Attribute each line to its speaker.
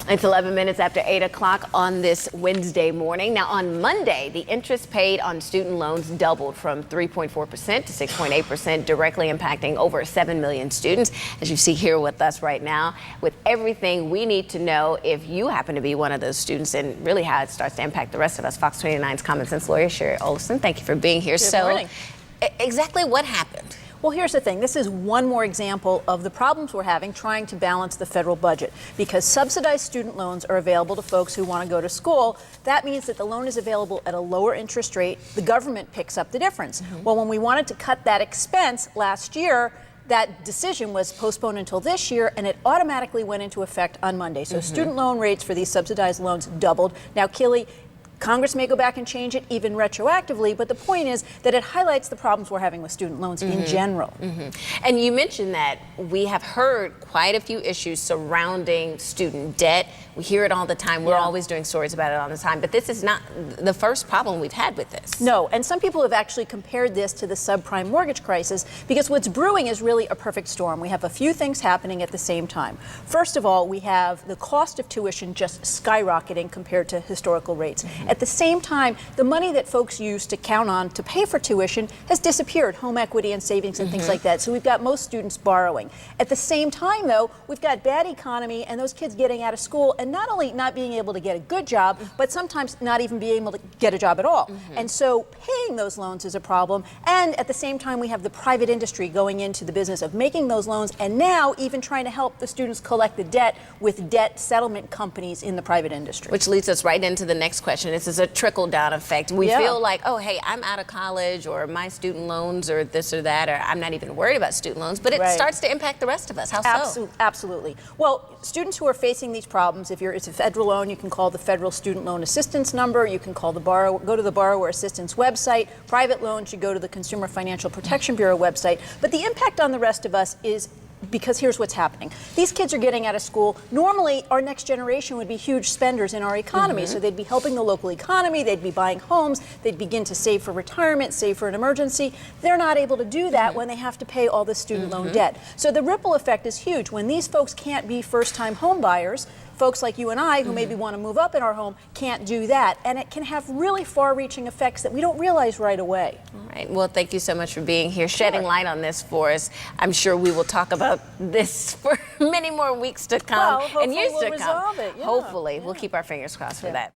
Speaker 1: It's 11 minutes after 8 o'clock on this Wednesday morning. Now, on Monday, the interest paid on student loans doubled from 3.4% to 6.8%, directly impacting over 7 million students, as you see here with us right now, with everything we need to know if you happen to be one of those students and really how it starts to impact the rest of us. Fox 29's Common Sense lawyer, Shari Olefson, thank you for being here.
Speaker 2: Good morning.
Speaker 1: Exactly what happened?
Speaker 2: Well, here's the thing. This is one more example of the problems we're having trying to balance the federal budget. Because subsidized student loans are available to folks who want to go to school, that means that the loan is available at a lower interest rate. The government picks up the difference. Well, when we wanted to cut that expense last year, that decision was postponed until this year, and it automatically went into effect on Monday. So student loan rates for these subsidized loans doubled. Now, Keely, Congress may go back and change it even retroactively, but the point is that it highlights the problems we're having with student loans in general.
Speaker 1: And you mentioned that we have heard quite a few issues surrounding student debt. We hear it all the time. We're always doing stories about it all the time, but this is not the first problem we've had with this.
Speaker 2: No, and some people have actually compared this to the subprime mortgage crisis because what's brewing is really a perfect storm. We have a few things happening at the same time. First of all, we have the cost of tuition just skyrocketing compared to historical rates. At the same time, the money that folks used to count on to pay for tuition has disappeared, home equity and savings and things like that. So we've got most students borrowing. At the same time, though, we've got bad economy and those kids getting out of school and not only not being able to get a good job, but sometimes not even being able to get a job at all. And so paying those loans is a problem. And at the same time, we have the private industry going into the business of making those loans and now even trying to help the students collect the debt with debt settlement companies in the private industry.
Speaker 1: Which leads us right into the next question. This is a trickle-down effect. We feel like, oh, hey, I'm out of college, or my student loans, or this or that, or I'm not even worried about student loans, but it starts to impact the rest of us. How so?
Speaker 2: Absolutely. Well, students who are facing these problems, if it's a federal loan, you can call the Federal Student Loan Assistance number. You can call go to the Borrower Assistance website. Private loans, you go to the Consumer Financial Protection Bureau website. But the impact on the rest of us is because here's what's happening. These kids are getting out of school. Normally, our next generation would be huge spenders in our economy. So they'd be helping the local economy, they'd be buying homes, they'd begin to save for retirement, save for an emergency. They're not able to do that when they have to pay all the student loan debt. So the ripple effect is huge. When these folks can't be first-time home buyers, folks like you and I who maybe want to move up in our home can't do that. And it can have really far-reaching effects that we don't realize right away.
Speaker 1: All right. Well, thank you so much for being here, shedding light on this for us. I'm sure we will talk about this for many more weeks to come and years to come.
Speaker 2: Resolve it.
Speaker 1: Hopefully. We'll keep our fingers crossed for that.